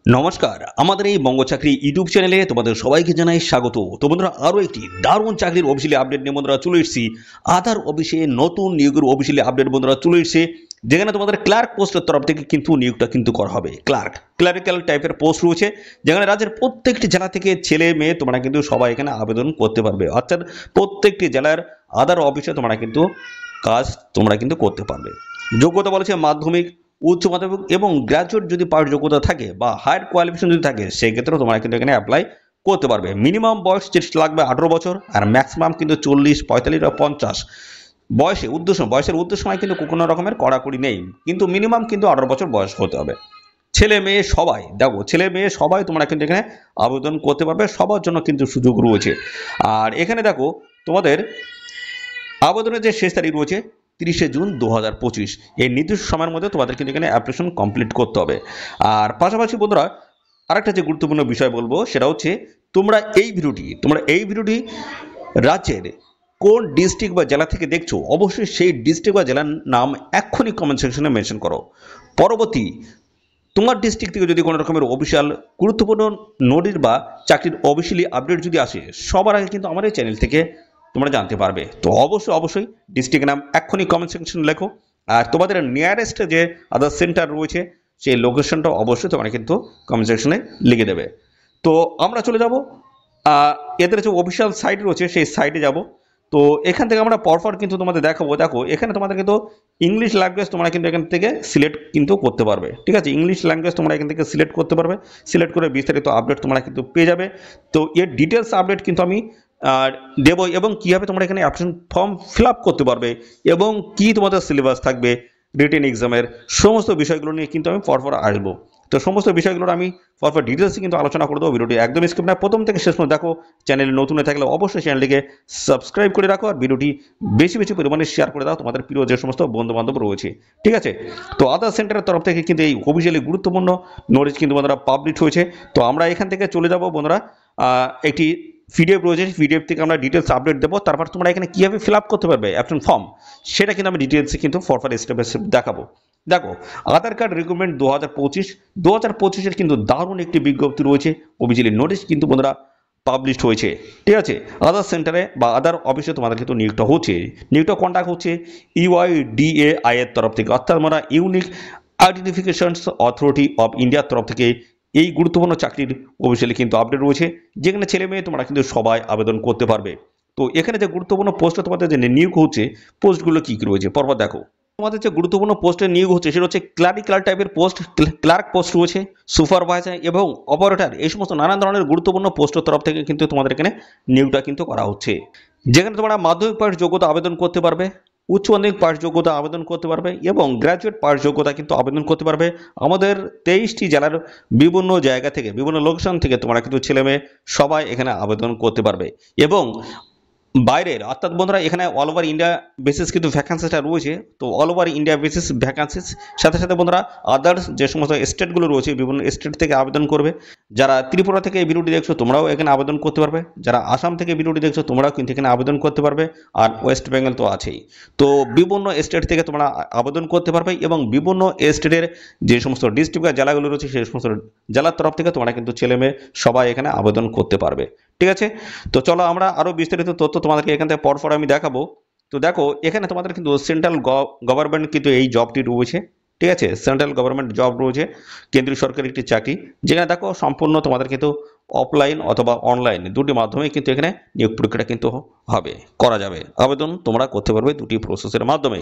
নমস্কার, আমাদের এই বঙ্গ চাকরি ইউটিউব চ্যানেলে তোমাদের সবাইকে জানাই স্বাগত। তো বন্ধুরা, আরও একটি দারুণ চাকরির অফিসিয়ালি আপডেট নিয়ে বন্ধুরা চলে এসেছি। আধার অফিসে নতুন নিয়োগের অফিসিয়ালি আপডেট বন্ধুরা চলে এসেছে, যেখানে তোমাদের ক্লার্ক পোস্টের তরফ থেকে কিন্তু নিয়োগটা কিন্তু করা হবে। ক্লারিক্যাল টাইপের পোস্ট রয়েছে, যেখানে রাজ্যের প্রত্যেকটি জেলা থেকে ছেলে মেয়ে তোমরা কিন্তু সবাই এখানে আবেদন করতে পারবে। অর্থাৎ প্রত্যেকটি জেলার আধার অফিসে তোমরা কিন্তু কাজ তোমরা কিন্তু করতে পারবে। যোগ্যতা বলেছে মাধ্যমিক, উচ্চ মাধ্যমিক এবং গ্র্যাজুয়েট যদি পাস যোগ্যতা থাকে বা হায়ার কোয়ালিফিকেশন যদি থাকে, সেই ক্ষেত্রে তোমরা কিন্তু এখানে অ্যাপ্লাই করতে পারবে। মিনিমাম বয়স লাগবে 18 বছর, আর ম্যাক্সিমাম কিন্তু 40, 45 বা 50 বয়সের উদ্দেশ্যে কিন্তু কোনো রকমের কড়াকড়ি নেই, কিন্তু মিনিমাম কিন্তু 18 বছর বয়স হতে হবে। ছেলে মেয়ে সবাই তোমরা কিন্তু এখানে আবেদন করতে পারবে, সবার জন্য কিন্তু সুযোগ রয়েছে। আর এখানে দেখো, তোমাদের আবেদনের যে শেষ তারিখ রয়েছে 30শে জুন 2025। এই নির্দিষ্ট সময়ের মধ্যে তোমাদের কিন্তু এখানে অ্যাপ্লিকেশন কমপ্লিট করতে হবে। আর পাশাপাশি বন্ধুরা, আরেকটা যে গুরুত্বপূর্ণ বিষয় বলবো, সেটা হচ্ছে তোমরা এই ভিডিওটি রাজ্যের কোন ডিস্ট্রিক্ট বা জেলা থেকে দেখছো, অবশ্যই সেই ডিস্ট্রিক্ট বা জেলার নাম এক্ষুনি কমেন্ট সেকশনে মেনশন করো। পরবর্তী তোমার ডিস্ট্রিক্ট থেকে যদি কোনো রকমের অফিসিয়াল গুরুত্বপূর্ণ নোটিশ বা চাকরির অফিসিয়ালি আপডেট যদি আসে, সবার আগে কিন্তু আমার এই চ্যানেল থেকে তোমরা জানতে পারবে। তো অবশ্যই ডিস্ট্রিক্টের নাম এক্ষুনি কমেন্ট সেকশনে লেখো। আর তোমাদের নিয়ারেস্ট যে আদার সেন্টার রয়েছে, সেই লোকেশনটা অবশ্যই তোমরা কিন্তু কমেন্ট সেকশনে লিখে দেবে। তো আমরা চলে যাব এদের যে অফিসিয়াল সাইট রয়েছে, সেই সাইটে যাব। তো এখান থেকে আমরা পরপর কিন্তু তোমাদের দেখাবো। দেখো, এখানে তোমাদের কিন্তু ইংলিশ ল্যাঙ্গুয়েজ তোমরা কিন্তু এখান থেকে সিলেক্ট কিন্তু করতে পারবে। ঠিক আছে, ইংলিশ ল্যাঙ্গুয়েজ তোমরা এখান থেকে সিলেক্ট করতে পারবে। সিলেক্ট করে বিস্তারিত আপডেট তোমরা কিন্তু পেয়ে যাবে। তো এর ডিটেলস আপডেট কিন্তু আমি দেবো, এবং কীভাবে তোমরা এখানে অ্যাপ্লিকেশন ফর্ম ফিল আপ করতে পারবে এবং কি তোমাদের সিলেবাস থাকবে রিটেন এক্সামের, সমস্ত বিষয়গুলো নিয়ে কিন্তু আমি পরপর আসবো। তো সমস্ত বিষয়গুলোর আমি পরপর ডিটেলসে কিন্তু আলোচনা করে দেবো। ভিডিওটি একদম স্কিপ না, প্রথম থেকে শেষ পর্যন্ত দেখো। চ্যানেলে নতুন হয়ে থাকলে অবশ্যই চ্যানেলটিকে সাবস্ক্রাইব করে রাখো, আর ভিডিওটি বেশি পরিমাণে শেয়ার করে দাও তোমাদের প্রিয় যে সমস্ত বন্ধু বান্ধব রয়েছে। ঠিক আছে, তো আধার সেন্টারের তরফ থেকে কিন্তু এই অফিসিয়ালি গুরুত্বপূর্ণ নোটিশ কিন্তু বন্ধুরা পাবলিশ হয়েছে। তো আমরা এখান থেকে চলে যাব বন্ধুরা, একটি পিডিএফ রয়েছে, পিডিএফ থেকে আমরা ডিটেলস আপডেট দেবো। তারপর তোমরা এখানে কীভাবে ফিল আপ করতে পারবে অ্যাপ্লিকেশন ফর্ম, সেটা কিন্তু আমি ডিটেলসে কিন্তু পরপর স্টেপ বাই স্টেপ দেখাবো। দেখো, আধার কার্ড রিক্রুটমেন্ট 2025-2025 কিন্তু দারুণ একটি বিজ্ঞপ্তি রয়েছে, অফিসিয়ালি নোটিশ কিন্তু বন্ধুরা পাবলিশ হয়েছে। ঠিক আছে, আধার সেন্টারে বা আধার অফিসে তোমাদের কিন্তু নিয়োগটা কন্ডাক্ট হচ্ছে ইউআইডিএআই এর তরফ থেকে, অর্থাৎ আমরা ইউনিক আইডেন্টিফিকেশনস অথরিটি অফ ইন্ডিয়ার তরফ থেকে এই গুরুত্বপূর্ণ চাকরির অফিসিয়ালি কিন্তু আপডেট রয়েছে, যেখানে ছেলে মেয়ে তোমরা কিন্তু সবাই আবেদন করতে পারবে। তো এখানে যে গুরুত্বপূর্ণ পোস্ট তোমাদের যে নিয়োগ হচ্ছে, পোস্টগুলো কী কী রয়েছে পরপর দেখো। তোমাদের যে গুরুত্বপূর্ণ পোস্টের নিয়োগ হচ্ছে, সেটা হচ্ছে ক্লারিক্যাল টাইপের পোস্ট, ক্লার্ক পোস্ট রয়েছে, সুপারভাইজার এবং অপারেটর, এই সমস্ত নানান ধরনের গুরুত্বপূর্ণ পোস্টের তরফ থেকে কিন্তু তোমাদের এখানে নিয়োগটা কিন্তু করা হচ্ছে, যেখানে তোমরা মাধ্যমিক পাস যোগ্যতা আবেদন করতে পারবে, উচ্চ মাধ্যমিক পাস যোগ্যতা আবেদন করতে পারবে এবং গ্র্যাজুয়েট পাস যোগ্যতা কিন্তু আবেদন করতে পারবে। আমাদের 23টি জেলার বিভিন্ন জায়গা থেকে, বিভিন্ন লোকেশন থেকে তোমরা কিন্তু ছেলে মেয়ে সবাই এখানে আবেদন করতে পারবে। এবং বাইরের, অর্থাৎ বন্ধুরা এখানে অল ওভার ইন্ডিয়া বেসিস কিন্তু ভ্যাকান্সিটা রয়েছে। তো all over India basis vacancies সাথে সাথে বন্ধুরা আদার্স যে সমস্ত স্টেটগুলো রয়েছে, বিভিন্ন স্টেট থেকে আবেদন করবে। যারা ত্রিপুরা থেকে এই ভিডিওটি দেখছো, তোমরাও এখানে আবেদন করতে পারবে। যারা আসাম থেকে ভিডিওটি দেখছো, তোমরাও কিন্তু এখানে আবেদন করতে পারবে। আর ওয়েস্ট বেঙ্গল তো আছেই। তো বিভিন্ন স্টেট থেকে তোমরা আবেদন করতে পারবে, এবং বিভিন্ন স্টেটের যে সমস্ত ডিস্ট্রিক্ট বা জেলাগুলো রয়েছে, সেই সমস্ত জেলার তরফ থেকে তোমরা কিন্তু ছেলে মেয়ে সবাই এখানে আবেদন করতে পারবে। ঠিক আছে, তো চলো আমরা আরও বিস্তারিত তথ্য তোমাদেরকে এখান থেকে পরপর আমি দেখাবো। তো দেখো, এখানে তোমাদের কিন্তু সেন্ট্রাল গভর্নমেন্ট কিন্তু এই জবটি রয়েছে। ঠিক আছে, সেন্ট্রাল গভর্নমেন্ট জব রয়েছে, কেন্দ্রীয় সরকারের একটি চাকরি, যেখানে দেখো সম্পূর্ণ তোমাদের কিন্তু অফলাইন অথবা অনলাইন দুটি মাধ্যমে কিন্তু এখানে নিয়োগ প্রক্রিয়া কিন্তু করা যাবে। আবেদন তোমরা করতে পারবে দুটি প্রসেসের মাধ্যমে।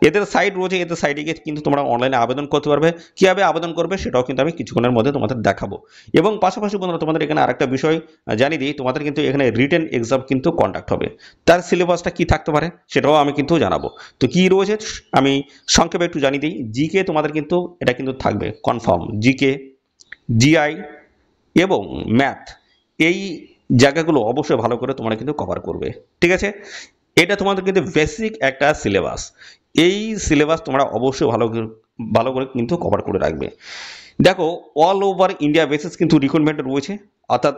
এদের সাইট রয়েছে, এদের সাইটে গিয়ে কিন্তু তোমরা অনলাইনে আবেদন করতে পারবে। কীভাবে আবেদন করবে সেটাও কিন্তু আমি কিছুক্ষণের মধ্যে তোমাদের দেখাবো। এবং পাশাপাশি বন্ধুরা, তোমাদের এখানে আরেকটা বিষয় জানিয়ে দিই, তোমাদের কিন্তু এখানে রিটেন এক্সাম কিন্তু কন্ডাক্ট হবে। তার সিলেবাসটা কি থাকতে পারে সেটাও আমি কিন্তু জানাবো। তো কি রয়েছে আমি সংক্ষেপে একটু জানিয়ে দিই। জিকে তোমাদের কিন্তু এটা কিন্তু থাকবে কনফার্ম, জিকে, জিআই এবং ম্যাথ, এই জায়গাগুলো অবশ্যই ভালো করে তোমরা কিন্তু কভার করবে। ঠিক আছে, এটা তোমাদের কিন্তু বেসিক একটা সিলেবাস। এই সিলেবাস তোমরা অবশ্যই ভালো করে কিন্তু কভার করে রাখবে। দেখো, অল ওভার ইন্ডিয়া বেসিস কিন্তু রিক্রুটমেন্ট রয়েছে, অর্থাৎ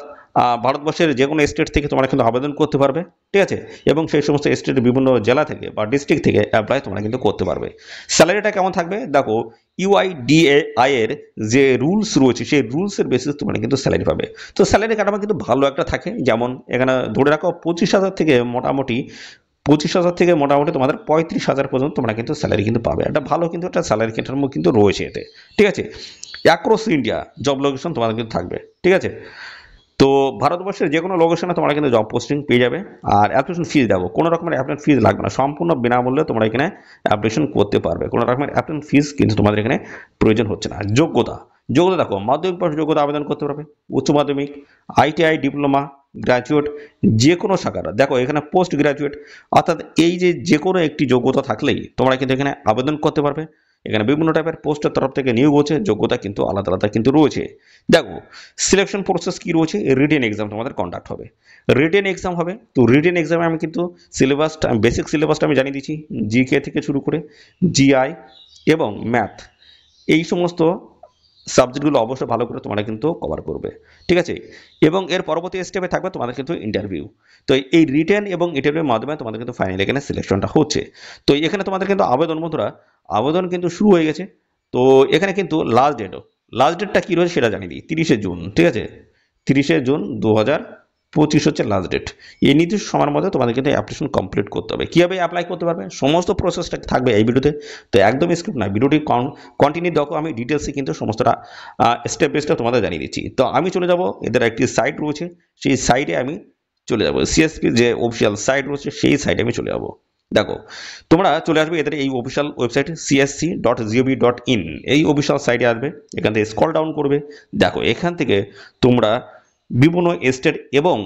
ভারতবর্ষের যে কোনো স্টেট থেকে তোমরা কিন্তু আবেদন করতে পারবে, ঠিক আছে, এবং সেই সমস্ত স্টেটের বিভিন্ন জেলা থেকে বা ডিস্ট্রিক্ট থেকে অ্যাপ্লাই তোমরা কিন্তু করতে পারবে। স্যালারিটা কেমন থাকবে দেখো, ইউআইডিএআই এর যে রুলস রয়েছে সেই রুলসের বেসিস তোমরা কিন্তু স্যালারি পাবে। তো স্যালারি কাঠামো কিন্তু ভালো একটা থাকে, যেমন এখানে ধরে রাখো 25,000 থেকে মোটামুটি 25,000 থেকে মোটামুটি তোমাদের 35,000 পর্যন্ত তোমরা কিন্তু স্যালারি কিন্তু পাবে। একটা ভালো কিন্তু একটা স্যালারি কাঠামো কিন্তু রয়েছে এতে, ঠিক আছে। অ্যাক্রস ইন্ডিয়া জব লোকেশন তোমাদের কিন্তু থাকবে, ঠিক আছে। তো ভারতবর্ষের যে কোনো লোকেশনে তোমরা কিন্তু জব পোস্টিং পেয়ে যাবে। আর অ্যাপ্লিকেশন ফিজ দেবো, কোনো রকমের অ্যাপ্লিকেশন ফিজ লাগবে না, সম্পূর্ণ বিনামূল্যে তোমরা এখানে অ্যাপ্লিকেশন করতে পারবে, কোনো রকমের অ্যাপ্লিকেশন ফিজ কিন্তু তোমাদের এখানে প্রয়োজন হচ্ছে না। যোগ্যতা যোগ্যতা দেখো, মাধ্যমিক পাশ যোগ্যতা আবেদন করতে পারবে, উচ্চ মাধ্যমিক, আইটিআই, ডিপ্লোমা, গ্র্যাজুয়েট, যে কোনো শাখার দেখো এখানে পোস্ট গ্র্যাজুয়েট, অর্থাৎ এই যে কোনো একটি যোগ্যতা থাকলেই তোমরা কিন্তু এখানে আবেদন করতে পারবে। এখানে বিভিন্ন টাইপের পোস্টের তরফ থেকে নিয়োগ হচ্ছে, যোগ্যতা কিন্তু আলাদা আলাদা কিন্তু রয়েছে। দেখো সিলেকশন প্রসেস কি রয়েছে, রিটেন এক্সাম তোমাদের কন্ডাক্ট হবে, রিটেন এক্সাম হবে। তো রিটেন এক্সামে আমি কিন্তু সিলেবাসটা, বেসিক সিলেবাসটা আমি জানিয়ে দিচ্ছি, জিকে থেকে শুরু করে জিআই এবং ম্যাথ, এই সমস্ত সাবজেক্টগুলো অবশ্যই ভালো করে তোমরা কিন্তু কভার করবে, ঠিক আছে। এবং এর পরবর্তী স্টেপে থাকবে তোমাদের কিন্তু ইন্টারভিউ। তো এই রিটেন এবং ইন্টারভিউর মাধ্যমে তোমাদের কিন্তু ফাইনালি এখানে সিলেকশনটা হচ্ছে। তো এখানে তোমাদের কিন্তু আবেদন, বন্ধুরা আবেদন কিন্তু শুরু হয়ে গেছে। তো এখানে কিন্তু লাস্ট ডেটটা কী রয়েছে সেটা জানিয়ে দিই, 30শে জুন, ঠিক আছে, 30শে জুন 2025 হচ্ছে লাস্ট ডেট। এই নির্দিষ্ট সময়ের মধ্যে তোমাদের কিন্তু অ্যাপ্লিকেশন কমপ্লিট করতে হবে। কীভাবে অ্যাপ্লাই করতে পারবে সমস্ত প্রসেসটা থাকবে এই ভিডিওতে, তো একদম স্কিপ না, ভিডিওটি কন্টিনিউ দেখো, আমি ডিটেলসে কিন্তু সমস্তটা স্টেপ বাই স্টেপ তোমাদের জানিয়ে দিচ্ছি। তো আমি চলে যাব, এদের একটি সাইট রয়েছে, সেই সাইটে আমি চলে যাব, সিএসপি যে অফিসিয়াল সাইট রয়েছে সেই সাইটে আমি চলে যাব। দেখো তোমরা চলে আসবে এদের এই অফিসিয়াল ওয়েবসাইট csc.gov.in, এই অফিসিয়াল সাইটে আসবে, এখান থেকে স্ক্রল ডাউন করবে। দেখো এখান থেকে তোমরা বিভিন্ন স্টেট এবং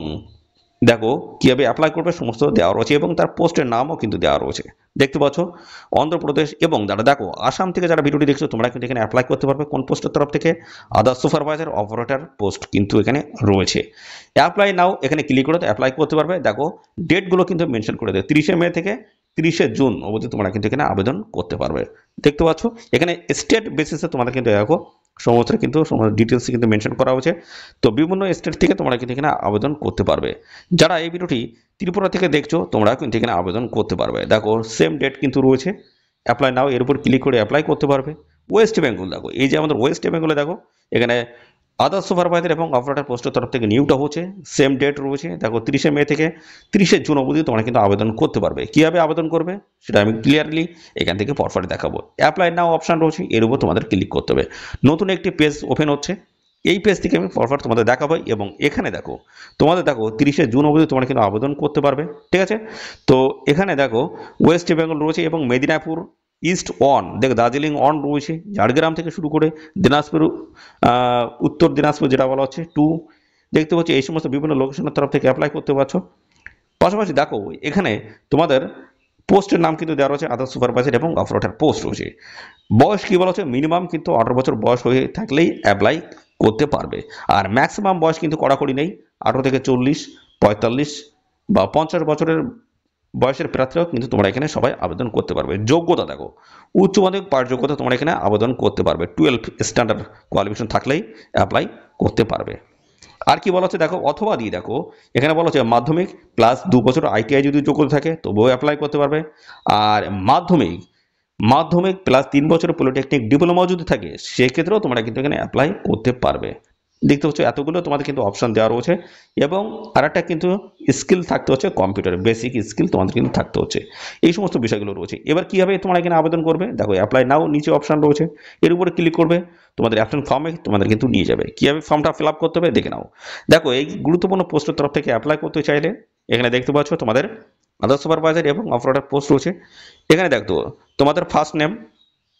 দেখো কীভাবে অ্যাপ্লাই করবে সমস্ত দেওয়া রয়েছে এবং তার পোস্টের নামও কিন্তু দেওয়া রয়েছে, দেখতে পাচ্ছ। অন্ধ্রপ্রদেশ এবং যারা দেখো আসাম থেকে যারা ভিডিওটি দেখছো তোমরা কিন্তু এখানে অ্যাপ্লাই করতে পারবে কোন পোস্টের তরফ থেকে, আদার সুপারভাইজার অপারেটর পোস্ট কিন্তু এখানে রয়েছে। অ্যাপ্লাই নাও এখানে ক্লিক করে অ্যাপ্লাই করতে পারবে। দেখো ডেটগুলো কিন্তু মেনশন করে দেয়, 30শে মে থেকে 30শে জুন অবধি তোমরা কিন্তু এখানে আবেদন করতে পারবে, দেখতে পাচ্ছ। এখানে স্টেট বেসিসে তোমাদের কিন্তু দেখো সমস্ত কিন্তু ডিটেলস কিন্তু মেনশন করা হয়েছে। তো বিভিন্ন স্টেট থেকে তোমরা কিন্তু এখানে আবেদন করতে পারবে। যারা এই ভিডিওটি ত্রিপুরা থেকে দেখছো তোমরা কিন্তু এখানে আবেদন করতে পারবে। দেখো সেম ডেট কিন্তু রয়েছে, অ্যাপ্লাই নাও এর উপর ক্লিক করে অ্যাপ্লাই করতে পারবে। ওয়েস্ট বেঙ্গল দেখো, এই যে আমাদের ওয়েস্ট বেঙ্গলে দেখো এখানে আদার সুপারভাইজার এবং অপারেটর পোস্টের তরফ থেকে নিয়োগটা হচ্ছে, সেম ডেট রয়েছে। দেখো 30শে মে থেকে 30শে জুন অবধি তোমরা কিন্তু আবেদন করতে পারবে। কীভাবে আবেদন করবে সেটা আমি ক্লিয়ারলি এখান থেকে পরপরই দেখাবো। অ্যাপ্লাই নাও অপশান রয়েছে, এর উপর তোমাদের ক্লিক করতে হবে। নতুন একটি পেজ ওপেন হচ্ছে, এই পেজ থেকে আমি পরপর তোমাদের দেখাবো। এবং এখানে দেখো তোমাদের দেখো 30শে জুন অবধি তোমরা কিন্তু আবেদন করতে পারবে, ঠিক আছে। তো এখানে দেখো ওয়েস্ট বেঙ্গল রয়েছে এবং মেদিনীপুর ইস্ট ওয়ান, দেখো দার্জিলিং ওয়ান রয়েছে, ঝাড়গ্রাম থেকে শুরু করে দিনাজপুর, উত্তর দিনাজপুর যেটা বলা হচ্ছে 2, দেখতে পাচ্ছি। এই সমস্ত বিভিন্ন লোকেশনের তরফ থেকে অ্যাপ্লাই করতে পারছো। পাশাপাশি দেখো এখানে তোমাদের পোস্টের নাম কিন্তু দেওয়া রয়েছে, আদার সুপারভাইজার এবং অপারেটর পোস্ট রয়েছে। বয়স কী বলা হচ্ছে, মিনিমাম কিন্তু 18 বছর বয়স হয়ে থাকলেই অ্যাপ্লাই করতে পারবে। আর ম্যাক্সিমাম বয়স কিন্তু কড়াকড়ি নেই, 18 থেকে 40, 45 বা 50 বছরের বয়সের প্রার্থীরাও কিন্তু তোমরা এখানে সবাই আবেদন করতে পারবে। যোগ্যতা দেখো, উচ্চ মাধ্যমিক পাশ যোগ্যতা তোমরা এখানে আবেদন করতে পারবে, 12 স্ট্যান্ডার্ড কোয়ালিফিকেশন থাকলেই অ্যাপ্লাই করতে পারবে। আর কি বলা হচ্ছে দেখো, অথবা দিয়ে দেখো এখানে বলা হচ্ছে মাধ্যমিক প্লাস 2 বছর আইটিআই যদি যোগ্যতা থাকে তবুও অ্যাপ্লাই করতে পারবে। আর মাধ্যমিক প্লাস 3 বছরের পলিটেকনিক ডিপ্লোমা যদি থাকে সেক্ষেত্রেও তোমরা কিন্তু এখানে অ্যাপ্লাই করতে পারবে। দেখতে হচ্ছে এতগুলো তোমাদের কিন্তু অপশান দেওয়া রয়েছে। এবং আরেকটা কিন্তু স্কিল থাকতে হচ্ছে, কম্পিউটার বেসিক স্কিল তোমাদের কিন্তু থাকতে হচ্ছে, এই সমস্ত বিষয়গুলো রয়েছে। এবার কীভাবে তোমরা এখানে আবেদন করবে দেখো, অ্যাপ্লাই নাও নিচে অপশান রয়েছে, এর উপরে ক্লিক করবে, তোমাদের অ্যাপ্লিকেশন ফর্মে তোমাদের কিন্তু নিয়ে যাবে। কীভাবে ফর্মটা ফিল আপ করতে হবে দেখে নাও। দেখো এই গুরুত্বপূর্ণ পোস্টের তরফ থেকে অ্যাপ্লাই করতে চাইলে এখানে দেখতে পাচ্ছ তোমাদের আদার সুপারভাইজার এবং অপারেটর পোস্ট রয়েছে। এখানে দেখো তোমাদের ফার্স্ট নেম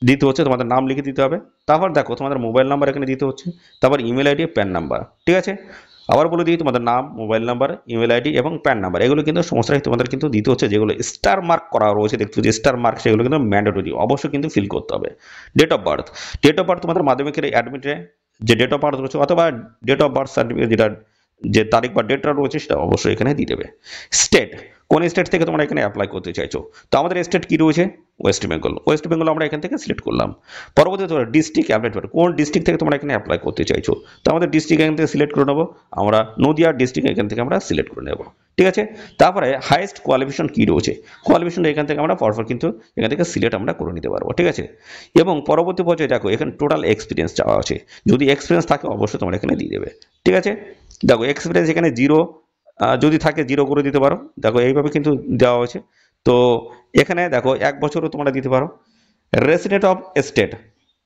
দিতে হচ্ছে, তোমাদের নাম লিখে দিতে হবে। তারপর দেখো তোমাদের মোবাইল নাম্বার এখানে দিতে হচ্ছে, তারপর ইমেল আইডি, প্যান নাম্বার, ঠিক আছে। আবার বলে দিই তোমাদের নাম, মোবাইল নাম্বার, ইমেল আইডি এবং প্যান নাম্বার, এগুলো কিন্তু সমস্যায় তোমাদের কিন্তু দিতে হচ্ছে। যেগুলো স্টার মার্ক করা রয়েছে দেখতে হচ্ছে স্টার মার্ক, সেগুলো কিন্তু ম্যান্ডেটরি অবশ্যই কিন্তু ফিল করতে হবে। ডেট অফ বার্থ তোমাদের মাধ্যমিকের অ্যাডমিটে যে ডেট অফ বার্থ রয়েছে অথবা ডেট অফ বার্থ সার্টিফিকেট যেটা যে তারিখ বা ডেটটা রয়েছে সেটা অবশ্যই এখানে দিয়ে দেবে। স্টেট কোন স্টেট থেকে তোমরা এখানে অ্যাপ্লাই করতে চাইছো। তো আমাদের স্টেট কি রয়েছে, ওয়েস্ট বেঙ্গল। ওয়েস্ট বেঙ্গল আমরা এখান থেকে সিলেক্ট করলাম। পরবর্তীতে তোমরা ডিস্ট্রিক্ট অ্যাপ্লাই করবে, কোন ডিস্ট্রিক্ট থেকে তোমরা এখানে অ্যাপ্লাই করতে চাইছো। তো আমাদের ডিস্ট্রিক্ট এখান থেকে সিলেক্ট করে নেবো, আমরা নদিয়া ডিস্ট্রিক্ট এখান থেকে আমরা সিলেক্ট করে নেব। ঠিক আছে, তারপরে হাইয়েস্ট কোয়ালিফিকেশন কি রয়েছে, কোয়ালিফিকেশন এখান থেকে আমরা পরপর কিন্তু এখান থেকে সিলেক্ট আমরা করে নিতে পারবো। ঠিক আছে, এবং পরবর্তী পর্যায়ে দেখো এখানে টোটাল এক্সপিরিয়েন্স চাওয়া আছে, যদি এক্সপিরিয়েন্স থাকে অবশ্যই তোমরা এখানে দিয়ে দেবে। ঠিক আছে, দেখো এক্সপিরিয়েন্স এখানে 0 যদি থাকে 0 করে দিতে পারো। দেখো এইভাবে কিন্তু দেওয়া হয়েছে। তো এখানে দেখো 1 বছরও তোমরা দিতে পারো। রেসিডেন্ট অফ স্টেট,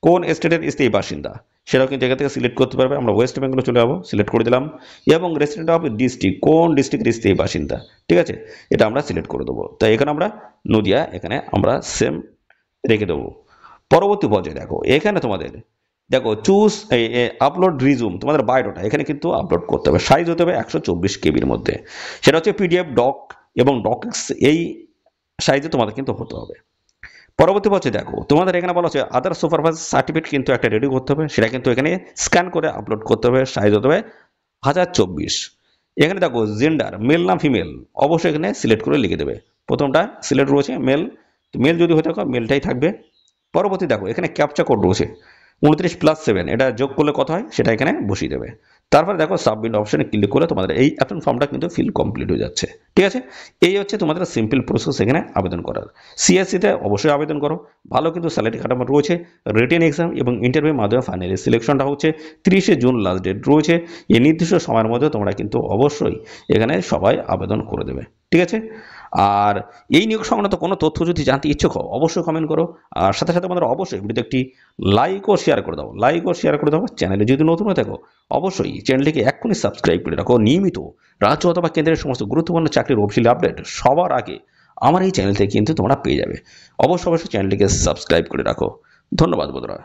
কোন স্টেটের স্থায়ী বাসিন্দা সেটাও কিন্তু এখান থেকে সিলেক্ট করতে পারবে। আমরা ওয়েস্ট বেঙ্গলে চলে যাবো, সিলেক্ট করে দিলাম। এবং রেসিডেন্ট অফ ডিস্ট্রিক্ট, কোন ডিস্ট্রিক্টের স্থায়ী বাসিন্দা, ঠিক আছে, এটা আমরা সিলেক্ট করে দেবো। তাই এখানে আমরা নদিয়া এখানে আমরা সেম রেখে দেবো। পরবর্তী পর্যায়ে দেখো এখানে তোমাদের দেখো চুজ আপলোড রিজুম, তোমাদের বায়োডাটা এখানে কিন্তু আপলোড করতে হবে। সাইজ হতে হবে 124 কেবির মধ্যে, সেটা হচ্ছে পিডিএফ, ডক এবং ডকস, এই সাইজে তোমাদের কিন্তু হতে হবে। পরবর্তী পর্যায়ে দেখো তোমাদের এখানে বলা হচ্ছে আদার সুপারভাইজার সার্টিফিকেট কিন্তু একটা রেডি করতে হবে, সেটা কিন্তু এখানে স্ক্যান করে আপলোড করতে হবে। সাইজ হতে হবে 1024। এখানে দেখো জেন্ডার, মেল না ফিমেল, অবশ্যই এখানে সিলেক্ট করে লিখে দেবে। প্রথমটা সিলেক্ট রয়েছে মেল, মেল যদি হয়ে থাকে মেলটাই থাকবে। পরবর্তী দেখো এখানে ক্যাপচা কোড রয়েছে 29+7, এটা যোগ করলে কত হয় সেটা এখানে বসিয়ে দেবে। তারপরে দেখো সাবমিট অপশনে ক্লিক করলে তোমাদের এই অ্যাপ্লিকেশন ফর্মটা কিন্তু ফিল কমপ্লিট হয়ে যাচ্ছে। ঠিক আছে, এই হচ্ছে তোমাদের সিম্পল প্রসেস এখানে আবেদন করার। সিএসসিতে অবশ্যই আবেদন করো, ভালো কিন্তু স্যালারি কাঠামো রয়েছে। রিটেন এক্সাম এবং ইন্টারভিউর মাধ্যমে ফাইনালি সিলেকশনটা হচ্ছে। 30শে জুন লাস্ট ডেট রয়েছে। এই নির্দিষ্ট সময়ের মধ্যে তোমরা কিন্তু অবশ্যই এখানে সবাই আবেদন করে দেবে। ঠিক আছে, আর এই নিয়োগ সংক্রান্ত কোনো তথ্য যদি জানতে ইচ্ছুক হও অবশ্যই কমেন্ট করো। আর সাথে সাথে আমাদের অবশ্যই ভিডিওতে একটি লাইক ও শেয়ার করে দাও, লাইক ও শেয়ার করে দাও। চ্যানেলে যদি নতুন হয়ে থাকো অবশ্যই চ্যানেলটিকে এক্ষুনি সাবস্ক্রাইব করে রাখো। নিয়মিত রাজ্য অথবা কেন্দ্রের সমস্ত গুরুত্বপূর্ণ চাকরির অফিসিয়াল আপডেট সবার আগে আমার এই চ্যানেল থেকে কিন্তু তোমরা পেয়ে যাবে। অবশ্যই চ্যানেলটিকে সাবস্ক্রাইব করে রাখো। ধন্যবাদ বন্ধুরা।